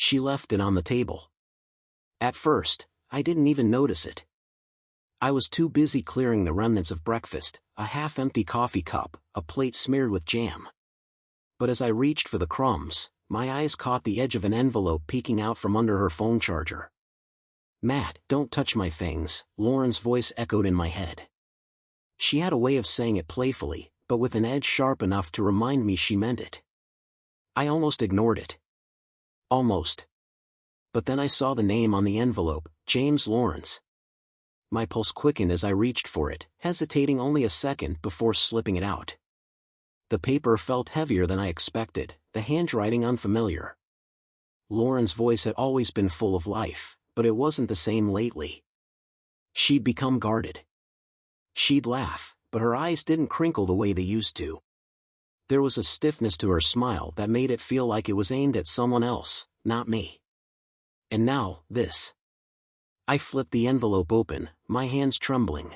She left it on the table. At first, I didn't even notice it. I was too busy clearing the remnants of breakfast, a half-empty coffee cup, a plate smeared with jam. But as I reached for the crumbs, my eyes caught the edge of an envelope peeking out from under her phone charger. "Matt, don't touch my things," Loran's voice echoed in my head. She had a way of saying it playfully, but with an edge sharp enough to remind me she meant it. I almost ignored it. Almost. But then I saw the name on the envelope, James Lawrence. My pulse quickened as I reached for it, hesitating only a second before slipping it out. The paper felt heavier than I expected, the handwriting unfamiliar. Lauren's voice had always been full of life, but it wasn't the same lately. She'd become guarded. She'd laugh, but her eyes didn't crinkle the way they used to. There was a stiffness to her smile that made it feel like it was aimed at someone else, not me. And now, this. I flipped the envelope open, my hands trembling.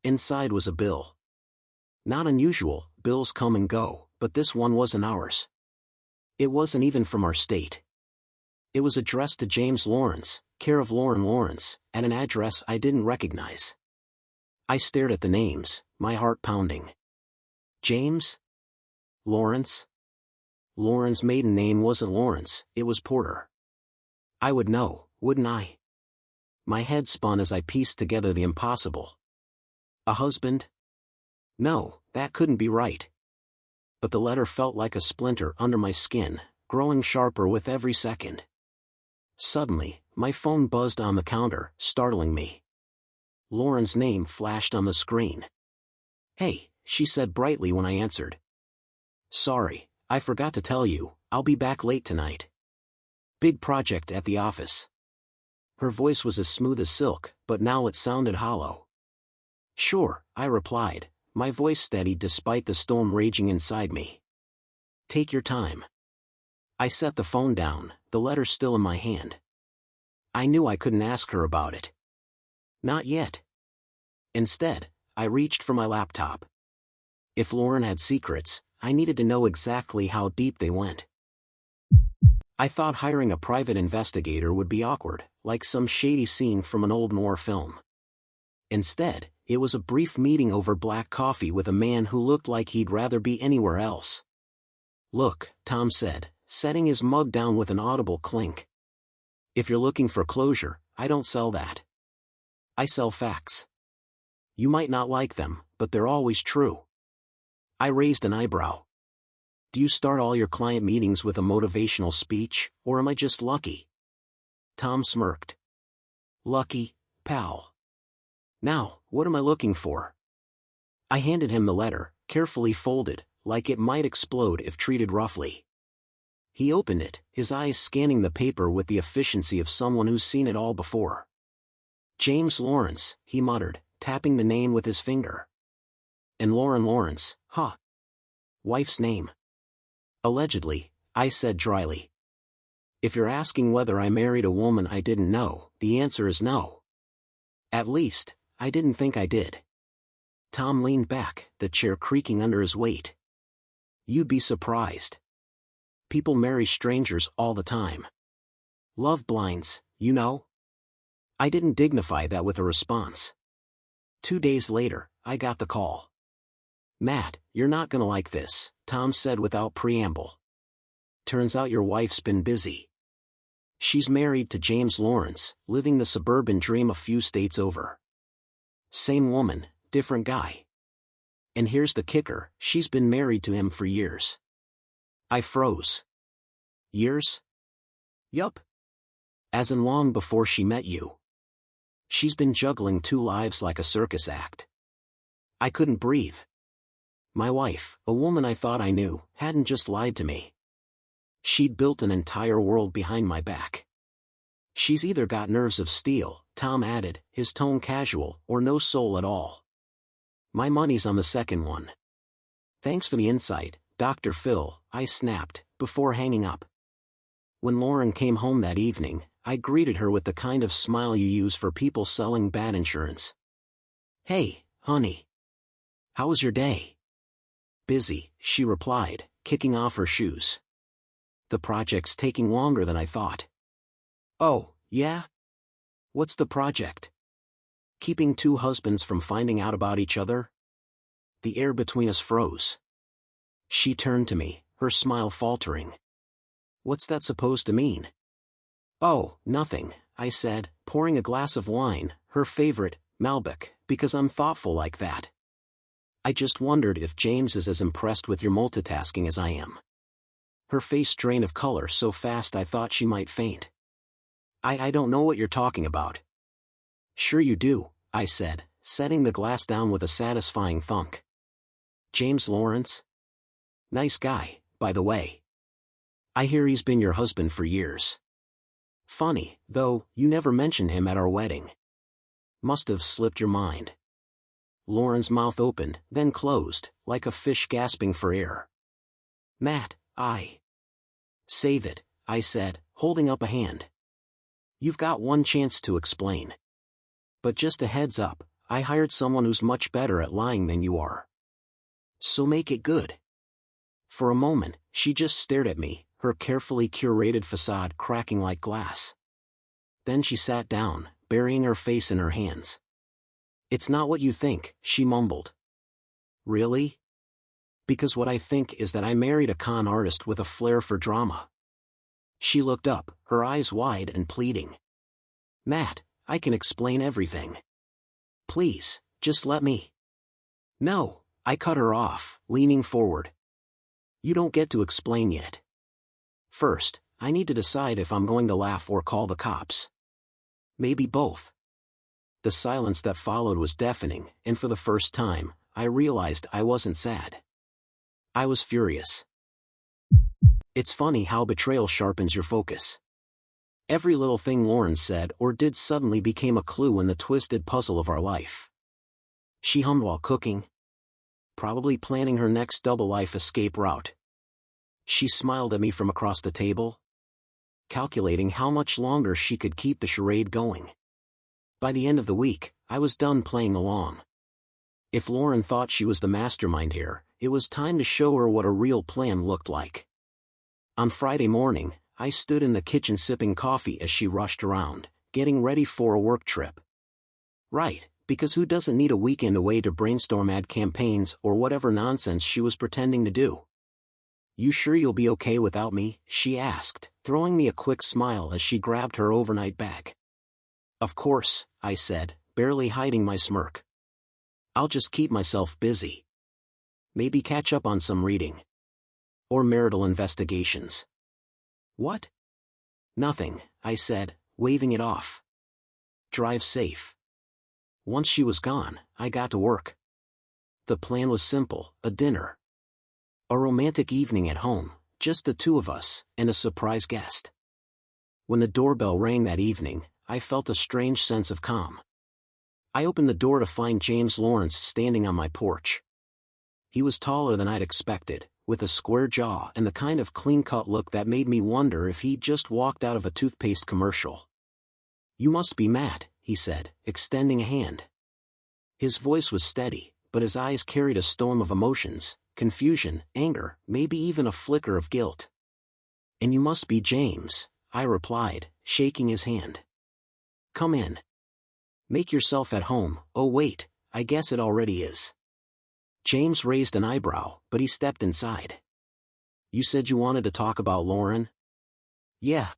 Inside was a bill. Not unusual, bills come and go, but this one wasn't ours. It wasn't even from our state. It was addressed to James Lawrence, care of Loran Lawrence, at an address I didn't recognize. I stared at the names, my heart pounding. James? Lawrence? Loran's maiden name wasn't Lawrence, it was Porter. I would know, wouldn't I? My head spun as I pieced together the impossible. A husband? No, that couldn't be right. But the letter felt like a splinter under my skin, growing sharper with every second. Suddenly, my phone buzzed on the counter, startling me. Loran's name flashed on the screen. "Hey," she said brightly when I answered. "Sorry, I forgot to tell you, I'll be back late tonight. Big project at the office." Her voice was as smooth as silk, but now it sounded hollow. "Sure," I replied, my voice steady despite the storm raging inside me. "Take your time." I set the phone down, the letter still in my hand. I knew I couldn't ask her about it. Not yet. Instead, I reached for my laptop. If Loran had secrets, I needed to know exactly how deep they went. I thought hiring a private investigator would be awkward, like some shady scene from an old noir film. Instead, it was a brief meeting over black coffee with a man who looked like he'd rather be anywhere else. "Look," Tom said, setting his mug down with an audible clink. "If you're looking for closure, I don't sell that. I sell facts. You might not like them, but they're always true." I raised an eyebrow. "Do you start all your client meetings with a motivational speech, or am I just lucky?" Tom smirked. "Lucky, pal. Now, what am I looking for?" I handed him the letter, carefully folded, like it might explode if treated roughly. He opened it, his eyes scanning the paper with the efficiency of someone who's seen it all before. "James Lawrence," he muttered, tapping the name with his finger. "And Loran Lawrence, huh? Wife's name." "Allegedly," I said dryly. "If you're asking whether I married a woman I didn't know, the answer is no. At least, I didn't think I did." Tom leaned back, the chair creaking under his weight. "You'd be surprised. People marry strangers all the time. Love blinds, you know?" I didn't dignify that with a response. 2 days later, I got the call. "Matt, you're not gonna like this," Tom said without preamble. "Turns out your wife's been busy. She's married to James Lawrence, living the suburban dream a few states over. Same woman, different guy. And here's the kicker, she's been married to him for years." I froze. "Years?" "Yup. As in long before she met you. She's been juggling 2 lives like a circus act." I couldn't breathe. My wife, a woman I thought I knew, hadn't just lied to me. She'd built an entire world behind my back. "She's either got nerves of steel," Tom added, his tone casual, "or no soul at all. My money's on the second one." "Thanks for the insight, Dr. Phil," I snapped, before hanging up. When Loran came home that evening, I greeted her with the kind of smile you use for people selling bad insurance. "Hey, honey. How was your day?" "Busy," she replied, kicking off her shoes. The project's taking longer than I thought. Oh, yeah? What's the project? Keeping two husbands from finding out about each other? The air between us froze. She turned to me, her smile faltering. What's that supposed to mean? Oh, nothing, I said, pouring a glass of wine, her favorite, Malbec, because I'm thoughtful like that. I just wondered if James is as impressed with your multitasking as I am. Her face drained of color so fast I thought she might faint. I don't know what you're talking about. Sure you do, I said, setting the glass down with a satisfying thunk. James Lawrence? Nice guy, by the way. I hear he's been your husband for years. Funny, though, you never mentioned him at our wedding. Must have slipped your mind. Lauren's mouth opened, then closed, like a fish gasping for air. Matt, Save it, I said, holding up a hand. You've got one chance to explain. But just a heads up, I hired someone who's much better at lying than you are. So make it good. For a moment, she just stared at me, her carefully curated facade cracking like glass. Then she sat down, burying her face in her hands. It's not what you think, she mumbled. Really? Because what I think is that I married a con artist with a flair for drama. She looked up, her eyes wide and pleading. Matt, I can explain everything. Please, just let me. No, I cut her off, leaning forward. You don't get to explain yet. First, I need to decide if I'm going to laugh or call the cops. Maybe both. The silence that followed was deafening, and for the first time, I realized I wasn't sad. I was furious. It's funny how betrayal sharpens your focus. Every little thing Loran said or did suddenly became a clue in the twisted puzzle of our life. She hummed while cooking. Probably planning her next double-life escape route. She smiled at me from across the table, calculating how much longer she could keep the charade going. By the end of the week, I was done playing along. If Loran thought she was the mastermind here, it was time to show her what a real plan looked like. On Friday morning, I stood in the kitchen sipping coffee as she rushed around, getting ready for a work trip. Right, because who doesn't need a weekend away to brainstorm ad campaigns or whatever nonsense she was pretending to do? You sure you'll be okay without me? She asked, throwing me a quick smile as she grabbed her overnight bag. Of course, I said, barely hiding my smirk. I'll just keep myself busy. Maybe catch up on some reading. Or marital investigations. What? Nothing, I said, waving it off. Drive safe. Once she was gone, I got to work. The plan was simple, a dinner. A romantic evening at home, just the two of us, and a surprise guest. When the doorbell rang that evening, I felt a strange sense of calm. I opened the door to find James Lawrence standing on my porch. He was taller than I'd expected, with a square jaw and the kind of clean-cut look that made me wonder if he'd just walked out of a toothpaste commercial. You must be Matt, he said, extending a hand. His voice was steady, but his eyes carried a storm of emotions, confusion, anger, maybe even a flicker of guilt. And you must be James, I replied, shaking his hand. Come in. Make yourself at home. Oh wait, I guess it already is. James raised an eyebrow, but he stepped inside. You said you wanted to talk about Loran? Yeah.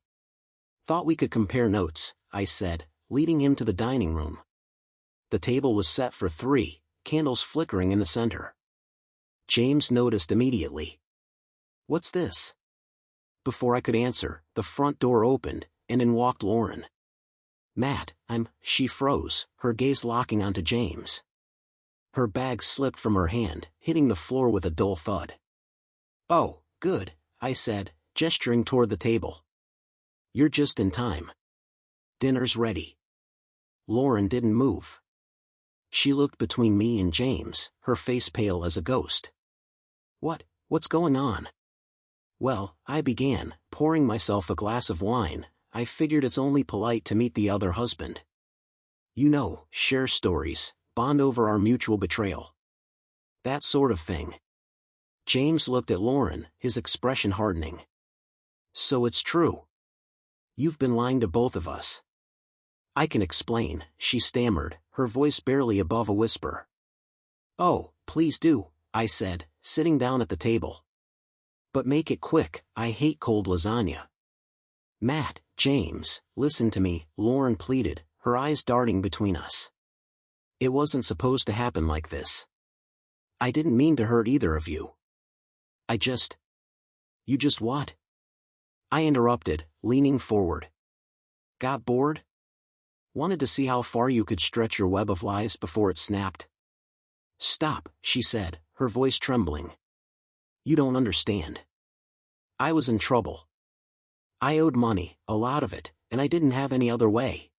Thought we could compare notes, I said, leading him to the dining room. The table was set for 3, candles flickering in the center. James noticed immediately. What's this? Before I could answer, the front door opened, and in walked Loran. Matt, she froze, her gaze locking onto James. Her bag slipped from her hand, hitting the floor with a dull thud. Oh, good, I said, gesturing toward the table. You're just in time. Dinner's ready. Loran didn't move. She looked between me and James, her face pale as a ghost. What's going on? Well, I began, pouring myself a glass of wine. I figured it's only polite to meet the other husband. You know, share stories, bond over our mutual betrayal. That sort of thing. James looked at Loran, his expression hardening. So it's true. You've been lying to both of us. I can explain, she stammered, her voice barely above a whisper. Oh, please do, I said, sitting down at the table. But make it quick, I hate cold lasagna. Matt, James, listen to me, Loran pleaded, her eyes darting between us. It wasn't supposed to happen like this. I didn't mean to hurt either of you. You just what? I interrupted, leaning forward. Got bored? Wanted to see how far you could stretch your web of lies before it snapped? Stop, she said, her voice trembling. You don't understand. I was in trouble. I owed money, a lot of it, and I didn't have any other way.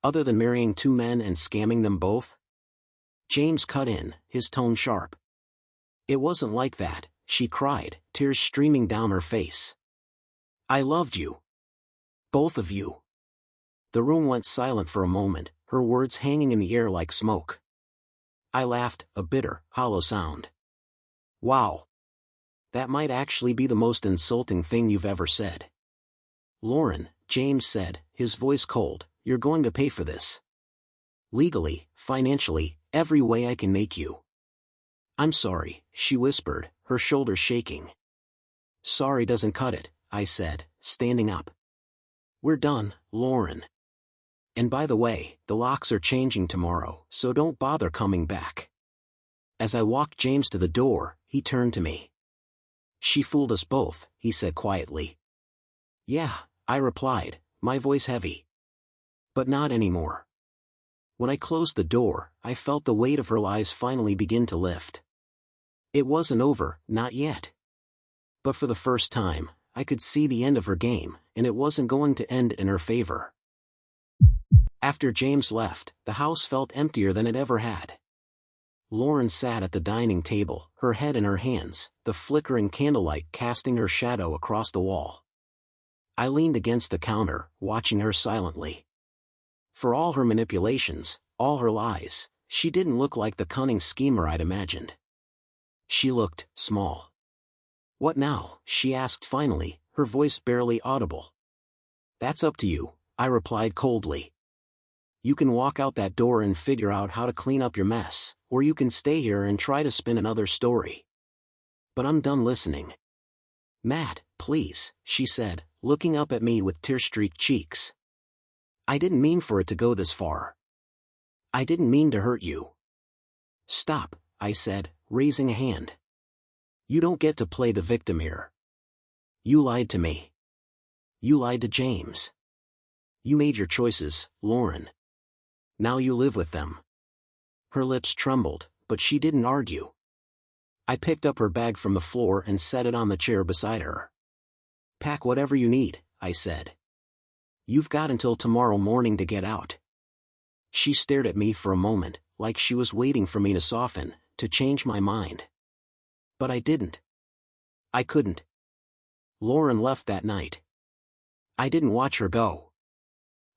Other than marrying two men and scamming them both? James cut in, his tone sharp. It wasn't like that, she cried, tears streaming down her face. I loved you. Both of you. The room went silent for a moment, her words hanging in the air like smoke. I laughed, a bitter, hollow sound. Wow. That might actually be the most insulting thing you've ever said. Loran, James said, his voice cold, you're going to pay for this. Legally, financially, every way I can make you. I'm sorry, she whispered, her shoulders shaking. Sorry doesn't cut it, I said, standing up. We're done, Loran. And by the way, the locks are changing tomorrow, so don't bother coming back. As I walked James to the door, he turned to me. She fooled us both, he said quietly. Yeah, I replied, my voice heavy. But not anymore. When I closed the door, I felt the weight of her lies finally begin to lift. It wasn't over, not yet. But for the first time, I could see the end of her game, and it wasn't going to end in her favor. After James left, the house felt emptier than it ever had. Loran sat at the dining table, her head in her hands, the flickering candlelight casting her shadow across the wall. I leaned against the counter, watching her silently. For all her manipulations, all her lies, she didn't look like the cunning schemer I'd imagined. She looked small. What now? She asked finally, her voice barely audible. That's up to you, I replied coldly. You can walk out that door and figure out how to clean up your mess, or you can stay here and try to spin another story. But I'm done listening. Matt, please, she said, looking up at me with tear-streaked cheeks. I didn't mean for it to go this far. I didn't mean to hurt you. Stop, I said, raising a hand. You don't get to play the victim here. You lied to me. You lied to James. You made your choices, Loran. Now you live with them. Her lips trembled, but she didn't argue. I picked up her bag from the floor and set it on the chair beside her. Pack whatever you need, I said. You've got until tomorrow morning to get out. She stared at me for a moment, like she was waiting for me to soften, to change my mind. But I didn't. I couldn't. Loran left that night. I didn't watch her go.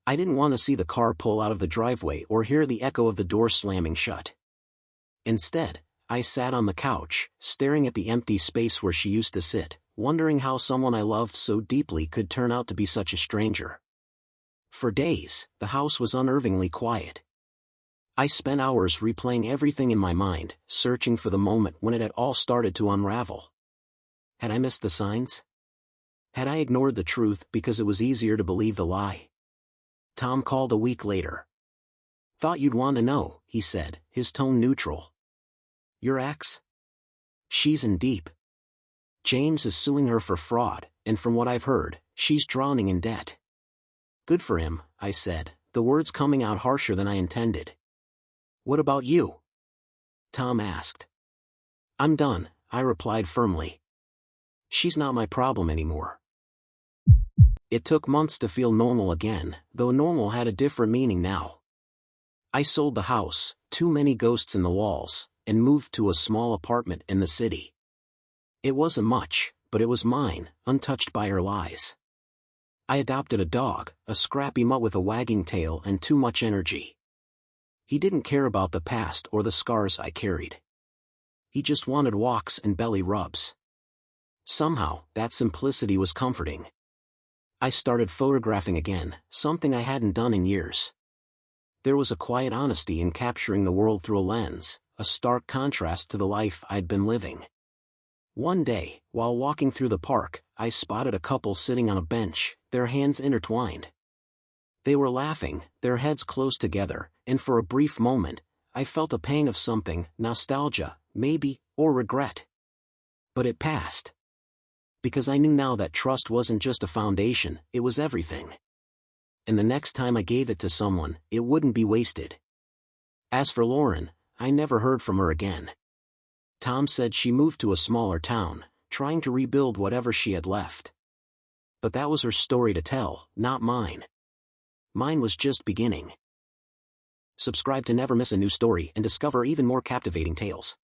I didn't want to see the car pull out of the driveway or hear the echo of the door slamming shut. Instead, I sat on the couch, staring at the empty space where she used to sit, wondering how someone I loved so deeply could turn out to be such a stranger. For days, the house was unnervingly quiet. I spent hours replaying everything in my mind, searching for the moment when it had all started to unravel. Had I missed the signs? Had I ignored the truth because it was easier to believe the lie? Tom called a week later. Thought you'd want to know, he said, his tone neutral. Your ex? She's in deep. James is suing her for fraud, and from what I've heard, she's drowning in debt. Good for him, I said, the words coming out harsher than I intended. What about you? Tom asked. I'm done, I replied firmly. She's not my problem anymore. It took months to feel normal again, though normal had a different meaning now. I sold the house, too many ghosts in the walls, and moved to a small apartment in the city. It wasn't much, but it was mine, untouched by her lies. I adopted a dog, a scrappy mutt with a wagging tail and too much energy. He didn't care about the past or the scars I carried. He just wanted walks and belly rubs. Somehow, that simplicity was comforting. I started photographing again, something I hadn't done in years. There was a quiet honesty in capturing the world through a lens, a stark contrast to the life I'd been living. One day, while walking through the park, I spotted a couple sitting on a bench, their hands intertwined. They were laughing, their heads close together, and for a brief moment, I felt a pang of something, nostalgia, maybe, or regret. But it passed. Because I knew now that trust wasn't just a foundation, it was everything. And the next time I gave it to someone, it wouldn't be wasted. As for Loran, I never heard from her again. Tom said she moved to a smaller town, trying to rebuild whatever she had left. But that was her story to tell, not mine. Mine was just beginning. Subscribe to never miss a new story and discover even more captivating tales.